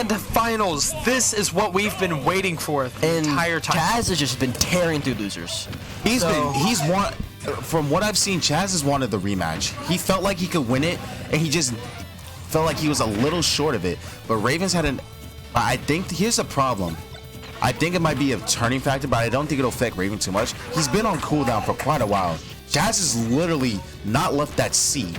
Grand Finals. This is what we've been waiting for the entire time. CHAS has just been tearing through losers. He's won. From what I've seen, CHAS has wanted the rematch. He felt like he could win it, and he just felt like he was a little short of it. But Ravens had an. I think here's a problem. I think it might be a turning factor, but I don't think it'll affect Raven too much. He's been on cooldown for quite a while. CHAS has literally not left that seat.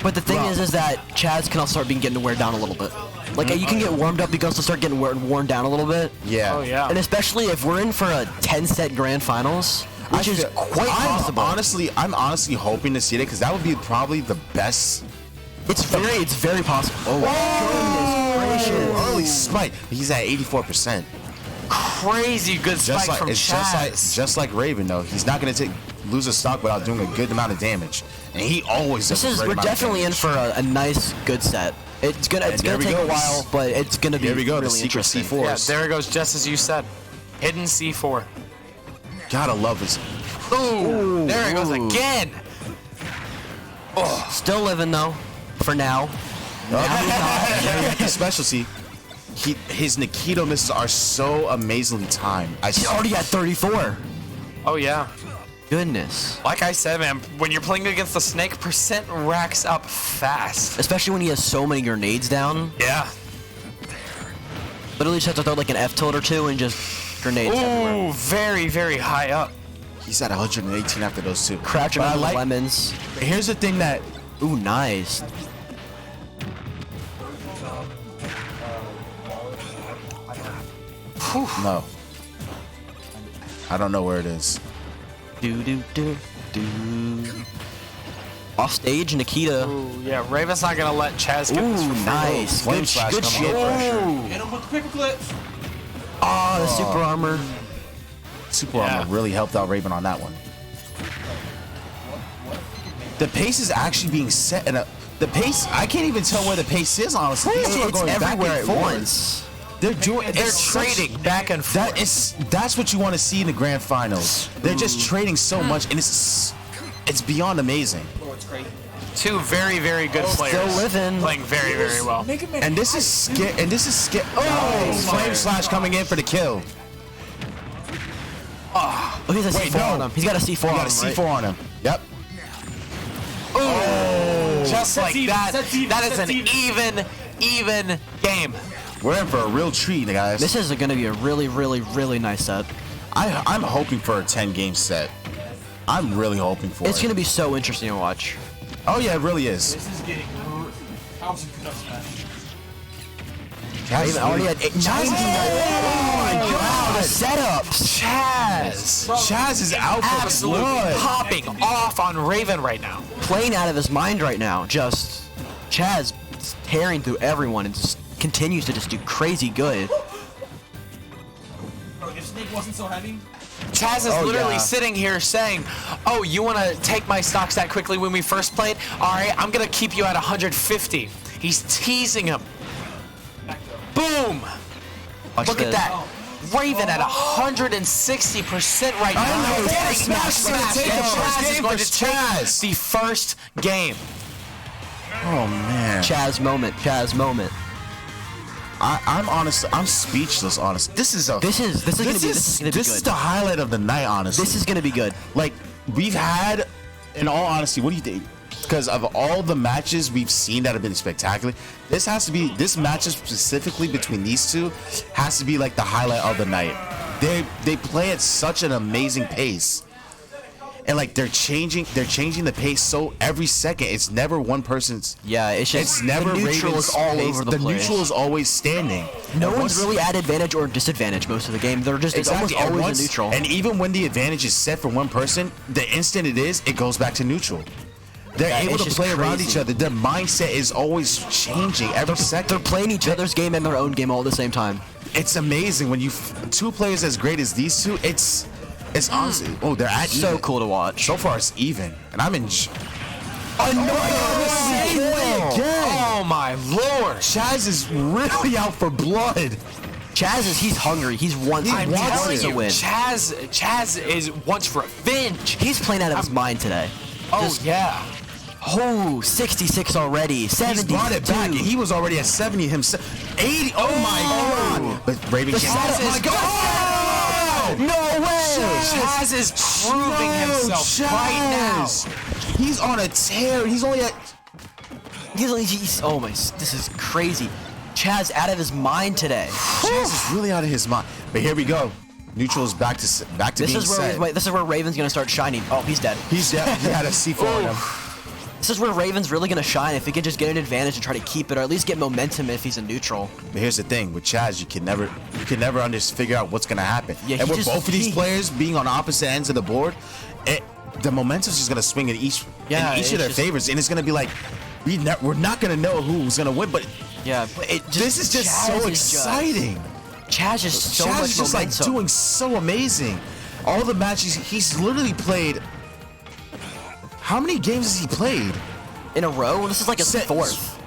But the thing is that CHAS can also start getting to wear down a little bit. Like you can get warmed up, you can also start getting worn down a little bit. Yeah. Oh yeah. And especially if we're in for a 10-set grand finals, which is quite possible. I'm honestly hoping to see it because that would be probably the best. It's very possible. Oh, goodness gracious! Early spike. He's at 84%. Crazy good spike from CHAS. Just like Raven though, he's not gonna lose a stock without doing a good amount of damage, and he always does. We're definitely in for a nice good set. It's gonna take a while, but it's gonna be really the secret interesting. C4s. Yeah, there it goes, just as you said. Hidden C4. Gotta love this. Ooh, there it goes again. Oh. Still living though, for now. His specialty. His Nikito misses are so amazingly timed. He's already at 34. Oh yeah. Goodness. Like I said, man, when you're playing against the Snake, percent racks up fast. Especially when he has so many grenades down. Yeah. Literally just have to throw like an F tilt or two and just grenades everywhere. Ooh, very, very high up. He's at 118 after those two. Crouching on the lemons. Here's the thing that... Ooh, nice. No. I don't know where it is. Do. Off stage, Nikita. Ooh, yeah, Raven's not gonna let CHAS get this for free. Nice. Flame slash good shit. Hit him with paperclips. Oh, the super armor. Super armor really helped out Raven on that one. The pace is actually being set in the pace. I can't even tell where the pace is. Honestly, these two are going everywhere back and at forth. once. They're trading back and forth. That's what you want to see in the grand finals. They're just trading so much, and it's beyond amazing. Oh, it's great. Two very, very good players. Still living. Playing very, very well. Megaman. And this is scary. Oh, flame slash coming in for the kill. Oh, he has a C4 on him. He's got a C4 on him. He got a C4 on him. Yep. Oh, just like that. That is an even game. We're in for a real treat, guys. This is going to be a really, really, really nice set. I'm hoping for a 10-game set. I'm really hoping for it. It's going to be so interesting to watch. Oh, yeah, it really is. This is getting... How's it good up smash? Even already at 99. Oh, my God. The setup. CHAS. CHAS is out for Absolutely blood. popping off on Raven right now. Playing out of his mind right now. Just CHAS tearing through everyone and just continues to just do crazy good. Bro, if Snake wasn't so heavy... CHAS is literally sitting here saying, oh, you want to take my stocks that quickly when we first played? All right, I'm going to keep you at 150. He's teasing him. Boom. Look at that. Raven at 160% right now. CHAS is going to take the first game. Oh, man. CHAS moment. I'm speechless, honestly. This is gonna be good. This is the highlight of the night, honestly. This is gonna be good. Like, we've had, in all honesty, what do you think? Because of all the matches we've seen that have been spectacular, this match specifically between these two has to be like the highlight of the night. They play at such an amazing pace. And like they're changing the pace so every second. It's never one person's. Yeah, it's never the neutral Raven's is all pace. over the place. The neutral is always standing. No one's really at advantage or disadvantage most of the game. They're just it's almost always a neutral. And even when the advantage is set for one person, the instant it goes back to neutral. They're able to play around each other. Their mindset is always changing every second. They're playing each other's game and their own game all at the same time. It's amazing when you two players as great as these two. It's honestly, they're at so cool to watch. So far, it's even, and I'm in. Oh my lord! CHAS is really out for blood. He's hungry. He wants to win. CHAS wants revenge. He's playing out of his mind today. Yeah. Oh, 66 already. 70. He's brought it back. He was already at 70 himself. 80. Oh my god. But Raven can't. Chaz Oh my is- god. No way! Chaz is proving himself right now. He's on a tear. He's only at. He's oh my, this is crazy. Chaz out of his mind today. Chaz is really out of his mind. But here we go. Neutral's back to This being is where set. this is where Raven's gonna start shining. Oh, he's dead. He's dead. He had a C4 on him. This is where Raven's really gonna shine if he can just get an advantage and try to keep it, or at least get momentum if he's a neutral. But here's the thing with Chaz, you can never figure out what's gonna happen. Yeah, and he with just- both of these players being on opposite ends of the board, the momentum's just gonna swing in each it's of their just- favors, and it's gonna be like we're not gonna know who's gonna win. But Yeah, but this is just Chaz so is exciting. Chaz is so Chaz much is just like momentum. doing so amazing. All the matches he's literally played. How many games has he played? in a row. This is like his Set- fourth.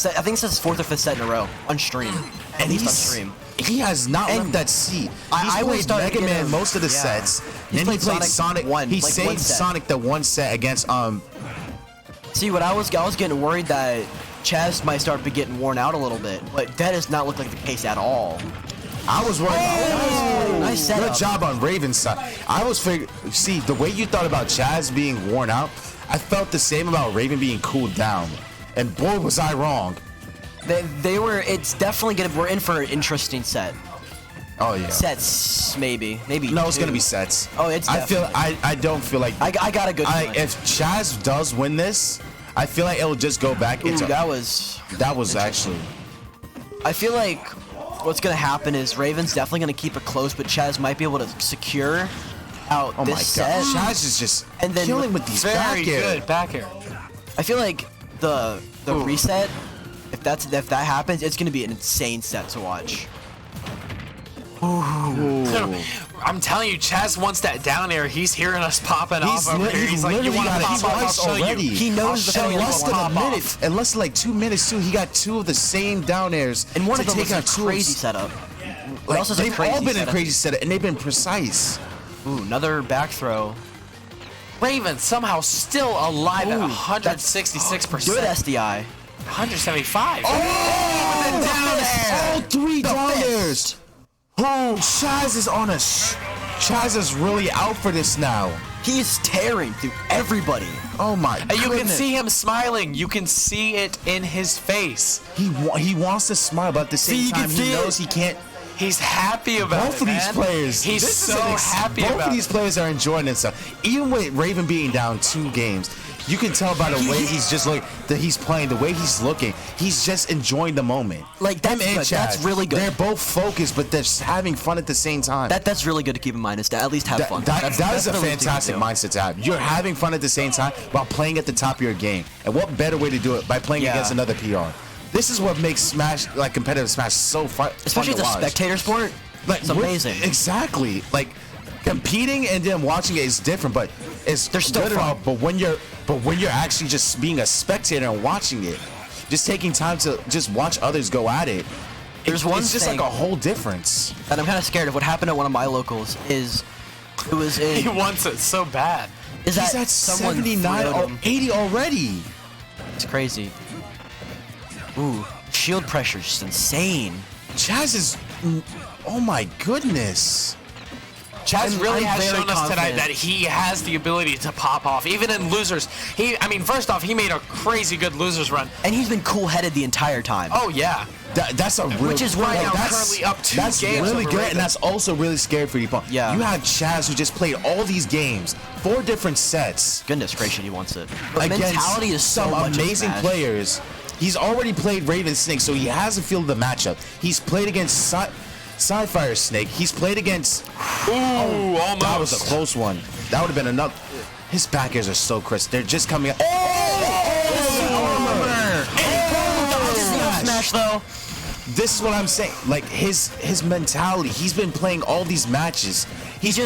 I think this is his fourth or fifth set in a row on stream. At least on stream. He has not And left that seat. I He's will played start Mega to get Man him- most of the yeah. sets. He's Then he played played Sonic Sonic. one, He like one saved set. Sonic the one set against See, what I was getting worried that Chaz might start be getting worn out a little bit, but that does not look like the case at all. I was worried. Nice Good setup. job on Raven's side. I was figuring. See, the way you thought about Chaz being worn out, I felt the same about Raven being cooled down. And boy, was I wrong. They were. It's definitely gonna. We're in for an interesting set. Oh yeah. Sets, maybe. No, it's two. gonna be sets. Oh, it's I feel. definitely. I don't feel like. I got a good feeling. If Chaz does win this, I feel like it'll just go back Ooh, into. that was. That was actually. I feel like what's gonna happen is Raven's definitely gonna keep it close, but Chaz might be able to secure out Oh my this set. god. Chaz is just And then killing with these Very back air. good back air. I feel like the reset, if that happens, it's gonna be an insane set to watch. I'm telling you, Chaz wants that down air. He's hearing us popping off over here. He's He's like, you literally want to got it pop off? I'll twice show already. you. He knows I'll the show feeling you of less what than a pop minute, off. in less than like 2 minutes too, he got two of the same down airs And one to of them take was a out two. crazy setup. Like, else is a they've crazy all been in setup. crazy setup, and they've been precise. Ooh, another back throw. Raven somehow still alive at Ooh, 166%. Good SDI. 175. Oh, the down air. all three The down fist. airs. Oh, Chaz is on a. Chaz is really out for this now. He is tearing through everybody. Oh my And you can goodness. see him smiling. You can see it in his face. He wants to smile, but at the same you can time he see it. knows he can't. He's happy about Both it, of these man. players. He's this is so an happy both about of these it. players are enjoying themselves. Even with Raven being down 2 games, you can tell by the way he's just like that he's playing, the way he's looking. He's just enjoying the moment. Like, that's Him and good. That's Chaz, really good. They're both focused, but they're just having fun at the same time. That's really good to keep in mind. Is to at least have fun. That That's is a the least you can fantastic do. mindset to have. You're having fun at the same time while playing at the top of your game. And what better way to do it by playing Yeah. against another PR? This is what makes Smash, like competitive Smash, so fun. Especially fun as to a watch. spectator sport. Like, It's amazing. Exactly. Like competing and then watching it is different, but it's They're still good and all. fun. But when you're actually just being a spectator and watching it, just taking time to just watch others go at it, There's one it's just thing- like a whole difference. And I'm kind of scared of what happened at one of my locals. Is it was in, He wants it so bad. is He's that at someone 79 throwed or him. 80 already. It's crazy. Ooh, shield pressure is just insane. Chaz is, oh my goodness. Chaz And really I'm has very shown us tonight confident. that he has the ability to pop off, even in losers. First off, he made a crazy good losers run. And he's been cool-headed the entire time. Oh yeah, That's a real, Which is why now that's, currently up 2 that's games really over good, Raven. and that's also really scary for you. Yeah. You have Chaz who just played all these games, 4 different sets Goodness gracious, he wants it. But against mentality is so some much of amazing Smash. players. He's already played Raven Snake, so he has a feel of the matchup. He's played against Sci-Fire Snake. He's played against. ooh, almost. That was a close one. That would have been enough. His back airs are so crisp. They're just coming out. Smash though. This is what I'm saying. Like his mentality. He's been playing all these matches. He's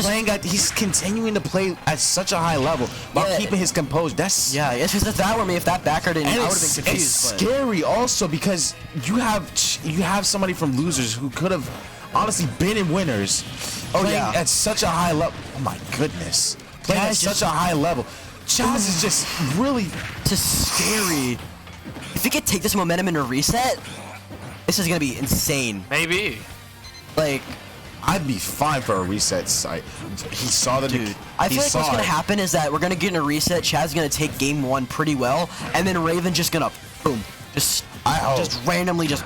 continuing to play at such a high level while Yeah. keeping his composure. That's Yeah, it's just that were me. If that backer didn't, I and would have been it's confused. But scary also because you have somebody from losers who could have honestly been in winners. Oh, playing yeah. at such a high level. Oh my goodness, playing Yeah, at it's such just- a high level. CHAS is just really. Just scary. If he could take this momentum into reset, this is gonna be insane. Maybe. Like, I'd be fine for a reset site. He saw the dude, I feel like what's gonna happen is that we're gonna get in a reset. Chad's gonna take game 1 pretty well, and then Raven just gonna boom, just randomly just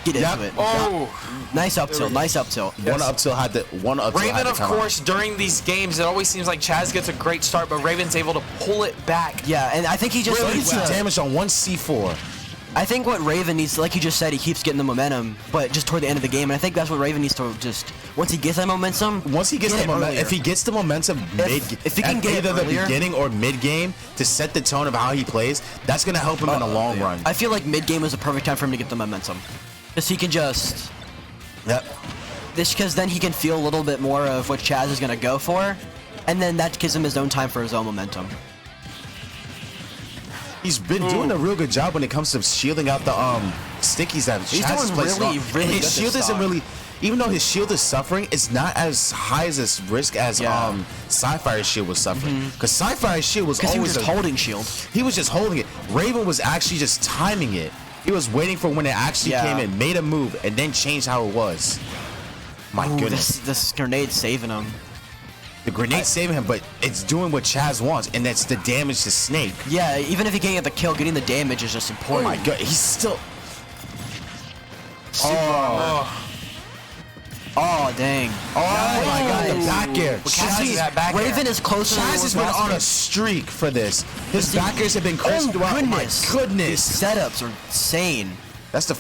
get into it. Oh. Nice up tilt, nice up tilt. One up till had to. Raven, of course, during these games, it always seems like CHAS gets a great start, but Raven's able to pull it back. Yeah, and I think he just Really needs well. to. Damage on one C4. I think what Raven needs, like you just said, he keeps getting the momentum, but just toward the end of the game, and I think that's what Raven needs to just, once he gets that momentum, Once he gets the momentum, if he gets the momentum if he can at get it either the earlier- beginning or mid game to set the tone of how he plays, that's gonna help him in the long run. I feel like mid game is the perfect time for him to get the momentum, because he can just, because then he can feel a little bit more of what CHAS is gonna go for, and then that gives him his own time for his own momentum. He's been doing a real good job when it comes to shielding out the stickies that He's CHAS doing plays. really, really And good his shield this isn't stock. really, even though his shield is suffering, it's not as high as its risk as Sci-Fire's shield was suffering. Because Sci-Fire's shield was Because he always was just holding shield. He was just holding it. Raven was actually just timing it. He was waiting for when it actually came in, made a move, and then changed how it was. My goodness. This grenade's saving him. The grenade's saving him, but it's doing what CHAS wants, and that's the damage to Snake. Yeah, even if he can't get the kill, getting the damage is just Oh important. my god, he's still. Oh, dang. Oh my god, the back air. catching that back air. Raven is closer than he CHAS was has been last on game. a streak for this. His back airs have been crisp throughout. Oh my His goodness. setups are insane. That's the.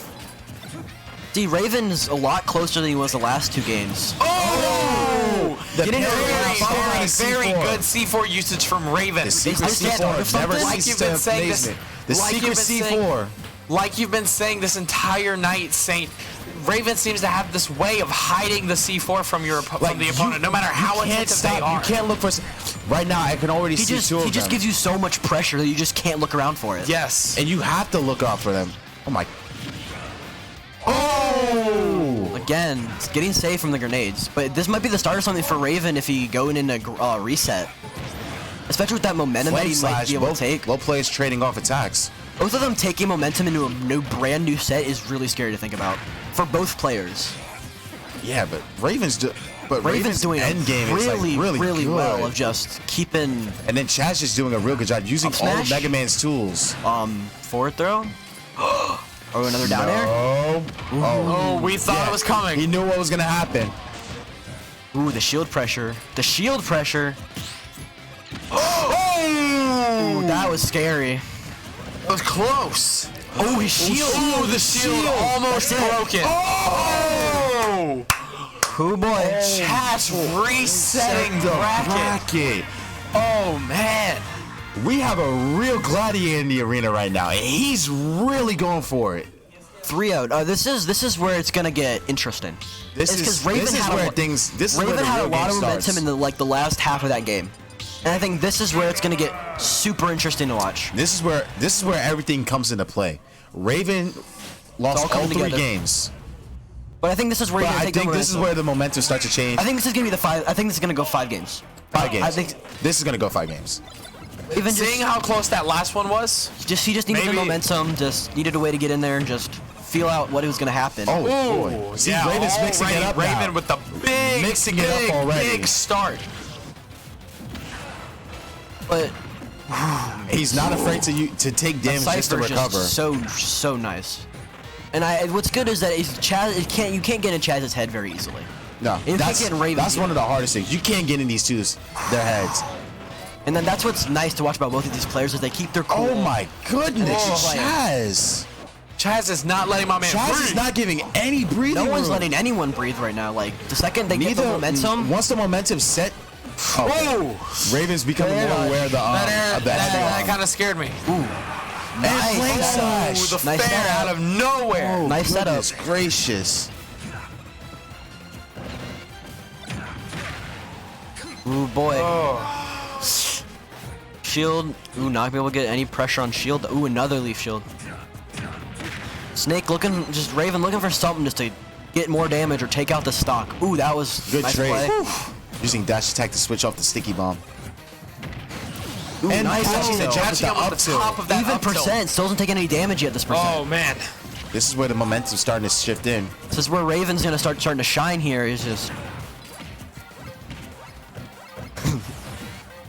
See, Raven's a lot closer than he was the last 2 games. Oh! The Very, parry very C4. good C4 usage from Raven. The secret They stand C4 up for never something? Like ceases you've to been saying amaze this- me. The like secret you've been saying- C4. Like you've been saying this entire night, Saint, Raven seems to have this way of hiding the C4 from from the opponent, no matter how you can't attentive stop. they are. You can't look for. Right now, I can already He see just two of he just them. gives you so much pressure that you just can't look around for it. Yes. And you have to look out for them. Oh my. Oh! Again, it's getting saved from the grenades, but this might be the start of something for Raven if he going into reset, especially with that momentum that Flame he might slash. be able to take. Low players trading off attacks. Both of them taking momentum into a brand new set is really scary to think about for both players. Yeah, but Raven's Doing end game is really, like really good. well of just keeping And then CHAS just doing a real good job using Up all of smash? Mega Man's tools. forward throw. Or another down air. Oh, Oh, we thought it was coming. he knew what was gonna happen. Ooh, the shield pressure. The shield pressure. Oh! Ooh, that was scary. It was close. Oh, his shield. Oh, the shield almost That's it. broken. Oh! Ooh, boy. CHAS resetting the bracket. Oh, man. We have a real gladiator in the arena right now, and he's really going for it. 3-0. This is where it's gonna get interesting. This It's is 'cause Raven had where a- things. This is where Raven the had a real lot game of momentum starts. in the last half of that game, and I think this is where it's gonna get super interesting to watch. This is where everything comes into play. Raven lost all all coming 3 together. games, But I think this is where but you're gonna I take the think this is momentum. where the momentum starts to change. I think this is gonna be the 5. I think this is gonna go 5 games. 5 games. I think this is gonna go 5 games. even just Seeing how close that last one was, he just needed the maybe- momentum. Just needed a way to get in there and just feel out what was gonna happen. Oh boy! See, yeah, Raven's mixing it already up Raven now. with the big, Mixing it big, up already. big start. But He's not afraid to take damage just to Cypher's recover. just so nice. And what's good is that you can't get in Chaz's head very easily. No, You can't that's get in Raven that's either. one of the hardest things. You can't get in these twos, their heads. And then that's what's nice to watch about both of these players is they keep their cool. Oh my goodness, Oh, CHAS! CHAS is not letting my man CHAS breathe. is not giving any breathing No one's room. letting anyone breathe right now. Like the second they get the momentum, Once the momentum's set, Whoa! Raven's becoming Yeah. more aware of the That kind of scared me. nice. flame Ooh, slash. the Nice fair setup. out of nowhere. Oh, Nice setup. goodness gracious. Ooh boy. Oh. Shield. Ooh, not gonna be able to get any pressure on shield. Ooh, another leaf shield. Snake Raven looking for something just to get more damage or take out the stock. Ooh, that was Good nice trade. play. Using dash attack to switch off the sticky bomb. Ooh, And nice catching the up jab Catching with him the with up the tilt. top of that Even up tilt. percent still doesn't take any damage yet. This percent. Oh man. This is where the momentum's starting to shift in. This is where Raven's gonna starting to shine here. Is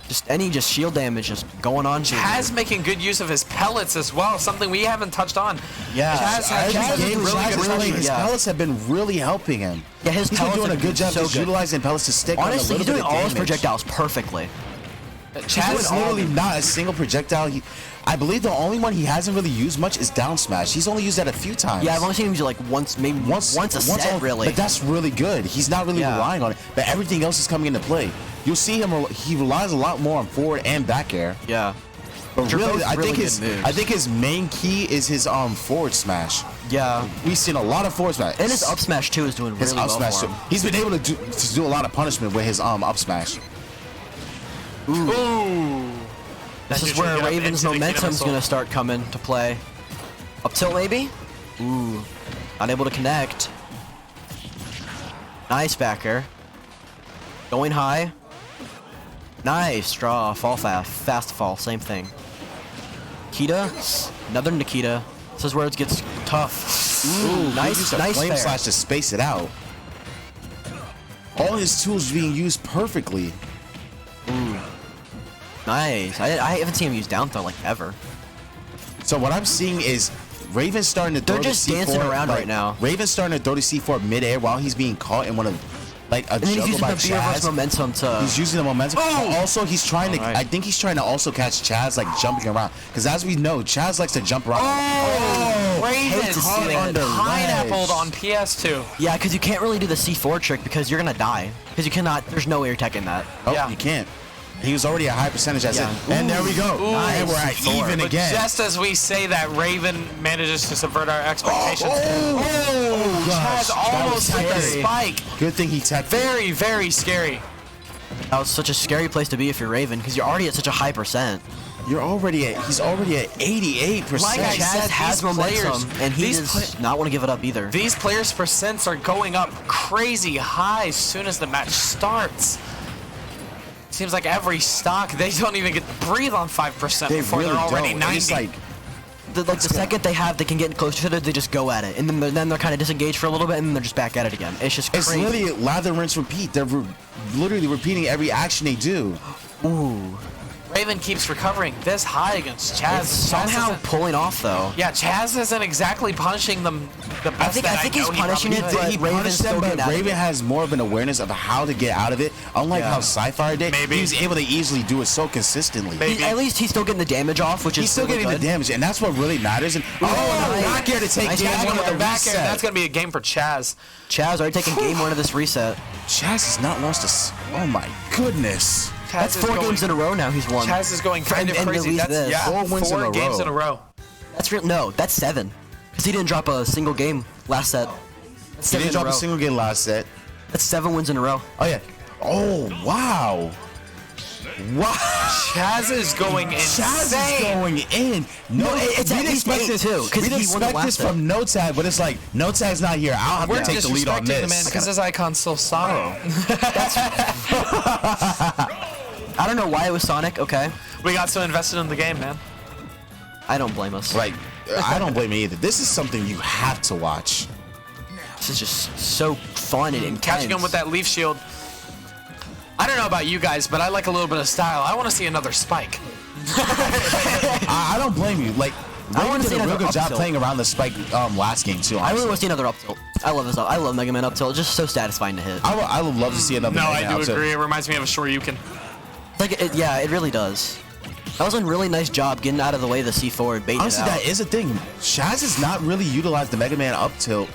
just any shield damage just going on. Chaz making good use of his pellets as well, something we haven't touched on. Yeah. Chaz Every has game, really Chaz good is really- pressure. his Yeah. pellets have been really helping him. Yeah, his He's been pellets doing a have good been job so just good. utilizing pellets to stick on a Honestly, little he's bit doing of all his damage. projectiles perfectly. Chaz There's literally not a single projectile. I believe the only one he hasn't really used much is down smash. He's only used that a few times. Yeah, I've only seen him use it like once, maybe once a set, really. But that's really good. He's not really Yeah. relying on it. But everything else is coming into play. You'll see him. He relies a lot more on forward and back air. Yeah. But Which are really, both I really think his good moves. I think his main key is his forward smash. Yeah. We've seen a lot of forward smash. And his up smash too is doing His really up well smash for too. him. He's been able to do a lot of punishment with his up smash. Ooh. This is where Raven's momentum's gonna start coming to play. Up tilt maybe? Ooh. Unable to connect. Nice backer. Going high. Nice draw. Fall fast. Fast fall. Same thing. Nikita. Another Nikita. This is where it gets tough. Ooh, He used a nice flame fair. slash to space it out. All his tools being used perfectly. Nice. I haven't seen him use down throw like ever. So what I'm seeing is Raven's starting to throw They're just the C4, dancing around right now. Raven's starting to throw the C4 midair while he's being caught in one of like a And then he's juggle using by the B reverse Chaz. momentum to. He's using the momentum. But also, he's trying to. Alright. I think he's trying to also catch Chaz like jumping around. Because as we know, Chaz likes to jump around. Raven hate to see getting that. Under pineappled ledge. on PS2. Yeah, because you can't really do the C4 trick because you're gonna die. Because you cannot. There's no way you're teching that. Oh, Yeah. you can't. He was already a high percentage as Yeah. it. And there we go. Nice. And we're at C4. even But again. just as we say that, Raven manages to subvert our expectations. Oh, gosh. Chaz That almost was hit the scary. spike. Good thing he teched. Very, very scary. That was such a scary place to be if you're Raven because you're already at such a high percent. He's already at 88%. Like I Chaz said, has these momentum, players- and he these does not want to give it up either. These players' percents are going up crazy high as soon as the match starts. Seems like every stock, they don't even get to breathe on 5% They before really they're already don't. 90. It's like, The second they can get closer to it, they just go at it, and then they're kind of disengaged for a little bit, and then they're just back at it again. It's just it's crazy. literally lather, rinse, repeat. They're literally repeating every action they do. Ooh, Raven keeps recovering this high against Chaz. it's Chaz somehow isn't- pulling off though. Yeah, Chaz isn't exactly punishing them the best. I think he's know he punishing probably it, could. but He Raven's punished still them, but getting out of Raven it. has more of an awareness of how to get out of it. Unlike Yeah. how Sci-Fi did, Maybe. he was able to easily do it so consistently. Maybe. At least he's still getting the damage off, which is He's still really getting the good. damage, and that's what really matters. And nice. back air to take Nice game back one air. of the Back air, reset. that's going to be a game for Chaz. Chaz already taking game one of this reset. Chaz has not lost oh my goodness. Chaz That's is 4 going- games in a row now he's won. Chaz is going kind of And crazy. release That's this. yeah, 4 wins four in a games row. in a row. That's real. No, that's 7. Because he didn't drop a single game last set. That's He 7 didn't in a drop a row. single game last set. That's 7 wins in a row. Oh yeah. Oh wow. Wow. Chaz is going insane. Chaz is going in. No, it's we at didn't least expect 8 this. too, 'cause We didn't he won the expect last this set. from No Tag, but it's like No Tag's not here. I'll have We're to take the lead on disrespecting this. the man because his icon's still Sonic. I don't know why it was Sonic. Okay. We got so invested in the game, man. I don't blame us. Like, I don't blame me either. This is something you have to watch. This is just so fun and intense. Catching him with that leaf shield. I don't know about you guys, but I like a little bit of style. I want to see another spike. I don't blame you. Like, I wanna Raven see did a real another good up job tilt. playing around the spike last game too. I really honestly. want to see another up tilt. I love this. I love Megaman up tilt. It's just so satisfying to hit. I would love to see another. No, Megaman I do out tilt. agree. It reminds me of a Shoryuken. Yeah, it really does. That was a really nice job getting out of the way of the C4 and baiting Honestly, it out. that is a thing. Chaz has not really utilized the Mega Man up tilt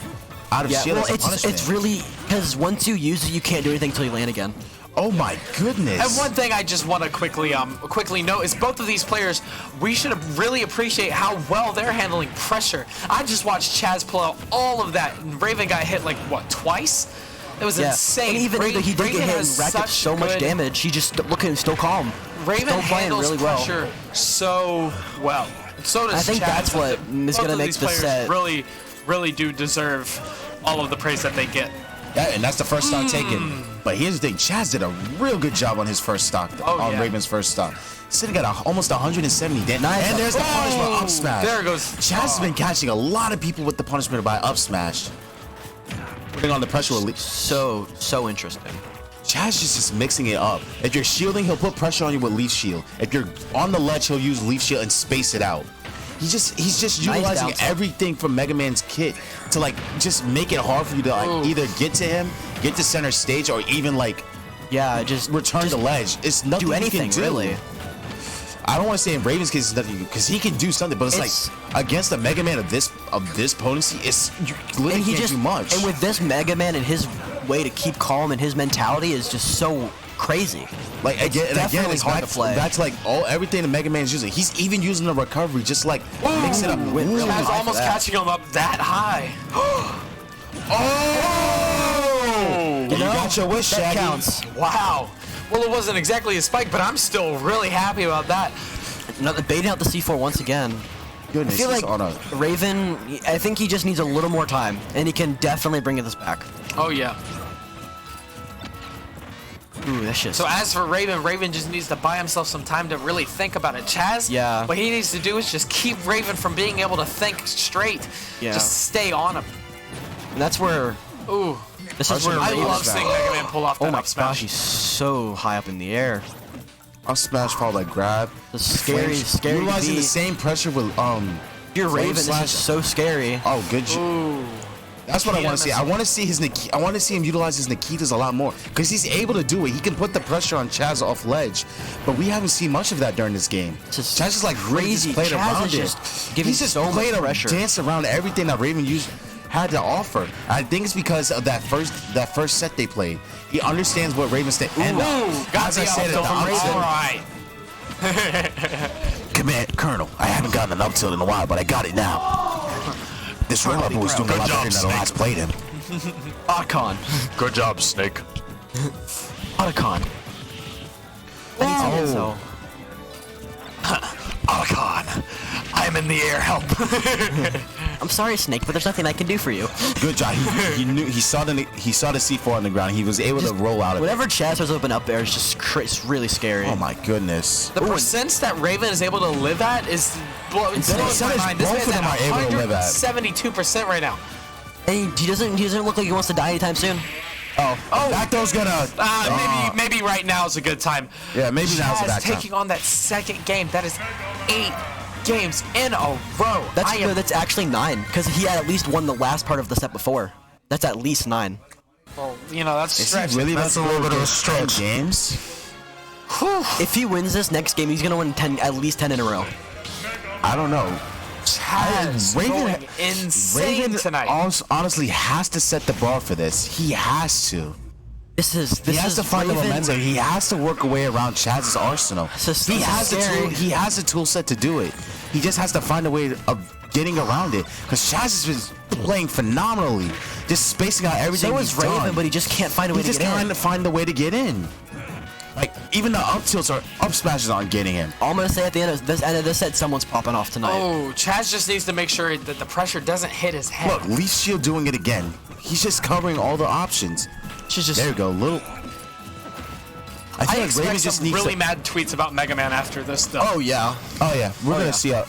out of Yeah, shield well, as a it's punishment. really because once you use it, you can't do anything until you land again. Oh my goodness. And one thing I just want to quickly note is both of these players, we should really appreciate how well they're handling pressure. I just watched Chaz pull out all of that, and Raven got hit like what, twice? It was insane. And even though he did Raven get hit has and racked up such so much good- damage, he just look at him still calm. Raven still playing handles really well. pressure so well. So does I think Chaz. that's what is Both gonna of make these the players set. really do deserve all of the praise that they get. And that's the first stock taken. But here's the thing, Chaz did a real good job on his first stock, on Raven's first stock. Sitting at almost 170. And there's the punishment up smash. There it goes. Chaz has been catching a lot of people with the punishment by up smash. Putting on the pressure relief. So interesting. Chaz is just mixing it up. If you're shielding, he'll put pressure on you with leaf shield. If you're on the ledge, he'll use leaf shield and space it out. He's just utilizing everything from Mega Man's kit to like just make it hard for you to like either get to him, get to center stage, or even like just return the ledge. It's nothing do anything he can do. really. I don't want to say in Raven's case it's nothing because he can do something, but it's like against the Mega Man of this potency, you literally can't do much. And with this Mega Man and his way to keep calm and his mentality is just so crazy. Like again, it's hard to play. That's like everything the Mega Man's using. He's even using the recovery, just like mix it up. Chaz almost catching him up that high. You got your wish, that Shaggy. counts. Wow. Well, it wasn't exactly a spike, but I'm still really happy about that. Baiting out the C4 once again. Goodness, I feel like Raven, I think he just needs a little more time, and he can definitely bring this back. Oh, yeah. Ooh, that's just... So as for Raven just needs to buy himself some time to really think about it. Chaz, what he needs to do is just keep Raven from being able to think straight. Yeah. Just stay on him. And that's where... Ooh. This is where I love seeing Mega Man pull off that up smash. Gosh, he's so high up in the air. Up smash followed by grab. The scary utilizing the same pressure with your Raven. This is so scary. Oh, good. That's what I want to see. I want to see his I want to see him utilize his Nikitas a lot more because he's able to do it. He can put the pressure on Chaz off ledge, but we haven't seen much of that during this game. Chaz is like crazy. Played Chaz around is it. just giving He's just so played much pressure. Dance around everything that Raven had to offer. I think it's because of that first set they played. He understands what Raven's saying. And got as I said, all right. Command Colonel, I haven't gotten an up tilt in a while, but I got it now. This robot boy is doing a lot better than I last played him. Otacon. Good job, Snake. Otacon. Oh. Otacon, I'm in the air. Help. I'm sorry, Snake, but there's nothing I can do for you. Good job. He saw the C4 on the ground. He was able to roll out of it. Whenever Chaz was open up there, it's really scary. Oh my goodness. The percents that Raven is able to live at is blowing my mind. This Both of man's them are able to live at 172% right now. And he doesn't look like he wants to die anytime soon. Oh, that throws gonna. Maybe right now is a good time. Yeah, maybe now's a bad time. taking on that second game. That is 8 games in a row. That's actually 9 because he had at least won the last part of the set before. That's at least 9. Well, that's a stretch. Really, that's a little bit of a stretch. Games. If he wins this next game, he's gonna win at least 10 in a row. I don't know. Chaz going insane tonight. Honestly, has to set the bar for this. He has to. He has to find the momentum. He has to work a way around Chaz's arsenal. He has the tool set to do it. He just has to find a way of getting around it. Because Chaz has been playing phenomenally, just spacing out everything. So is Raven, but he just can't find a way to get in. He's just trying to find the way to get in. Like, even the up tilts up smashes aren't getting him. All I'm gonna say at the end of this set, someone's popping off tonight. Oh, Chaz just needs to make sure that the pressure doesn't hit his head. Look, Leaf Shield doing it again. He's just covering all the options. There you go, little. I feel like Raven just needs really mad tweets about Mega Man after this stuff. Oh yeah, we're gonna see. I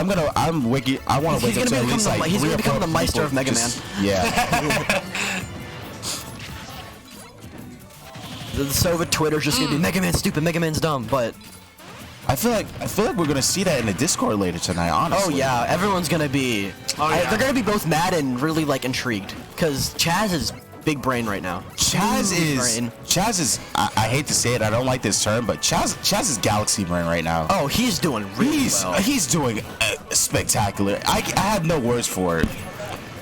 want to wake up to at least like he's gonna become the Meister of Mega Man. Yeah. The Sova Twitter's just gonna be Mega Man's stupid, Mega Man's dumb, but I feel like we're gonna see that in the Discord later tonight. Honestly. Oh yeah, everyone's gonna be. They're gonna be both mad and really like intrigued because Chaz is big brain right now. Chaz is. I hate to say it. I don't like this term, but Chaz is galaxy brain right now. Oh, he's doing really well. He's doing spectacular. I have no words for it.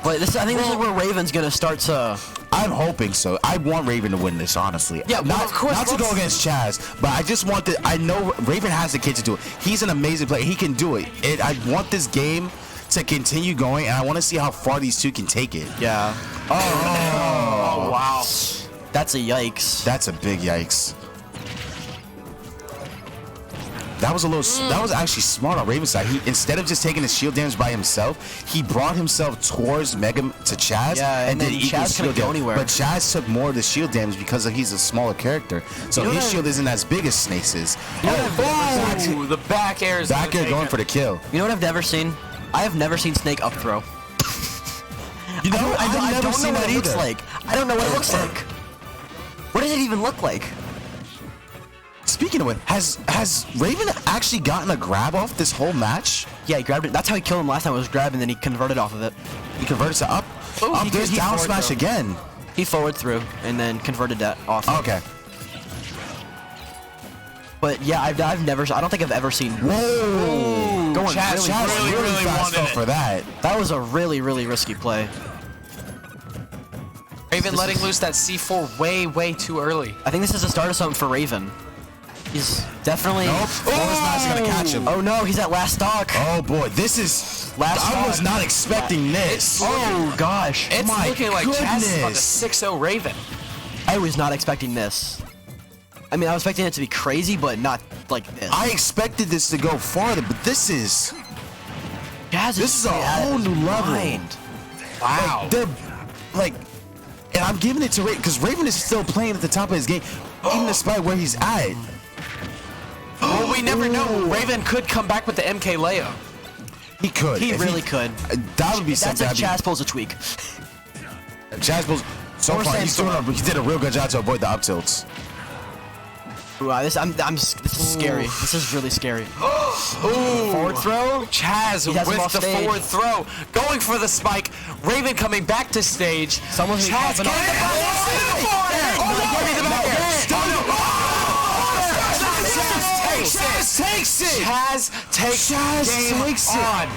But I think this is where Raven's gonna start to. I'm hoping so. I want Raven to win this, honestly. Yeah, not of course. Not to go against Chaz, but I just want I know Raven has the kid to do it. He's an amazing player. He can do it. I want this game to continue going, and I want to see how far these two can take it. Yeah. Oh wow. That's a yikes. That's a big yikes. That was a little. That was actually smart on Raven's side. He instead of just taking the shield damage by himself, he brought himself towards Megaman to CHAS, Yeah, and then equal CHAS couldn't shield go damage. anywhere. But CHAS took more of the shield damage because he's a smaller character, so You know his what shield isn't as big as Snake's is. Ooh, the back air is Back gonna air going take for the kill. You know what I've never seen? I have never seen Snake up throw. You know, I I've never don't know seen what that it looks either. like. I don't know what it looks like. What does it even look like? Speaking of it, has Raven actually gotten a grab off this whole match? Yeah, he grabbed it. That's how he killed him last time. Was grab, and then he converted off of it. He converted to up. Oh, Up he there's did- he down forward smash throw. again. He forward through and then converted that off. Okay. But yeah, I've never. I don't think I've ever seen. Whoa! Going CHAS really, really fast wanted fell it. for that. That was a really risky play. Raven letting loose that C4 way too early. I think this is the start of something for Raven. He's definitely. Nope. Forward smash is gonna catch him. Oh no, he's at last stock. Oh boy, this is. I was not expecting this. Oh gosh. It's My looking like CHAS is on the goodness. 6-0 Raven. I was not expecting this. I mean, I was expecting it to be crazy, but not like this. I expected this to go farther, but this is. Jazz This is a out of whole his new level. mind. Wow. They're like, and I'm giving it to Raven because Raven is still playing at the top of his game, even despite where he's at. Well, we never know. Raven could come back with the MK layup. He could. He If really could. That would be That's something. if Chaz pulls a tweak. Chaz pulls. So Or far, he did a real good job to avoid the up tilts. Wow, this is scary. This is really scary. Forward throw. CHAS He has him with off the stage. forward throw, going for the spike. Raven coming back to stage. Someone's gonna be CHAS popping getting off. the back air. Oh, the back air. Chaz takes it. CHAS takes Chaz game takes it. on.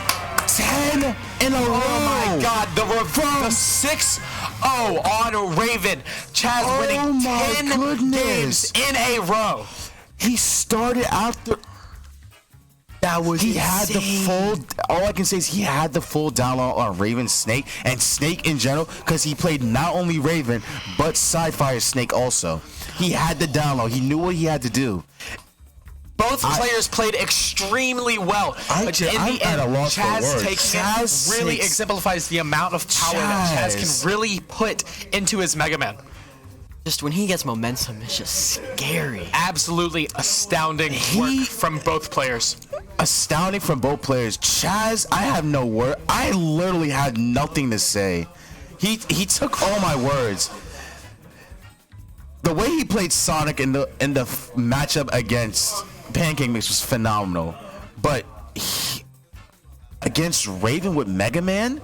10 in a row. Oh my God! The 6-0 on Raven. CHAS Oh winning my 10 goodness. games in a row. He started out the. That was He had the full. All I can say is he had the full download on Raven, Snake, and Snake in general, because he played not only Raven but Sidefire Snake also. He had the download. He knew what he had to do. Both players played extremely well. I'm But in at the end, a loss for CHAS words. taking CHAS it really takes- exemplifies the amount of power that CHAS CHAS. can really put into his Megaman. Just when he gets momentum, it's just scary. Absolutely astounding work from both players. Astounding from both players. Chaz, I have no word. I literally had nothing to say. He took all my words. The way he played Sonic in the matchup against Pancake Mix was phenomenal. But against Raven with Mega Man,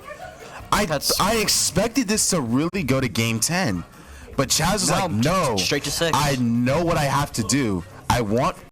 I expected this to really go to game 10. But Chaz was No, like, no. straight to 6. I know what I have to do. I want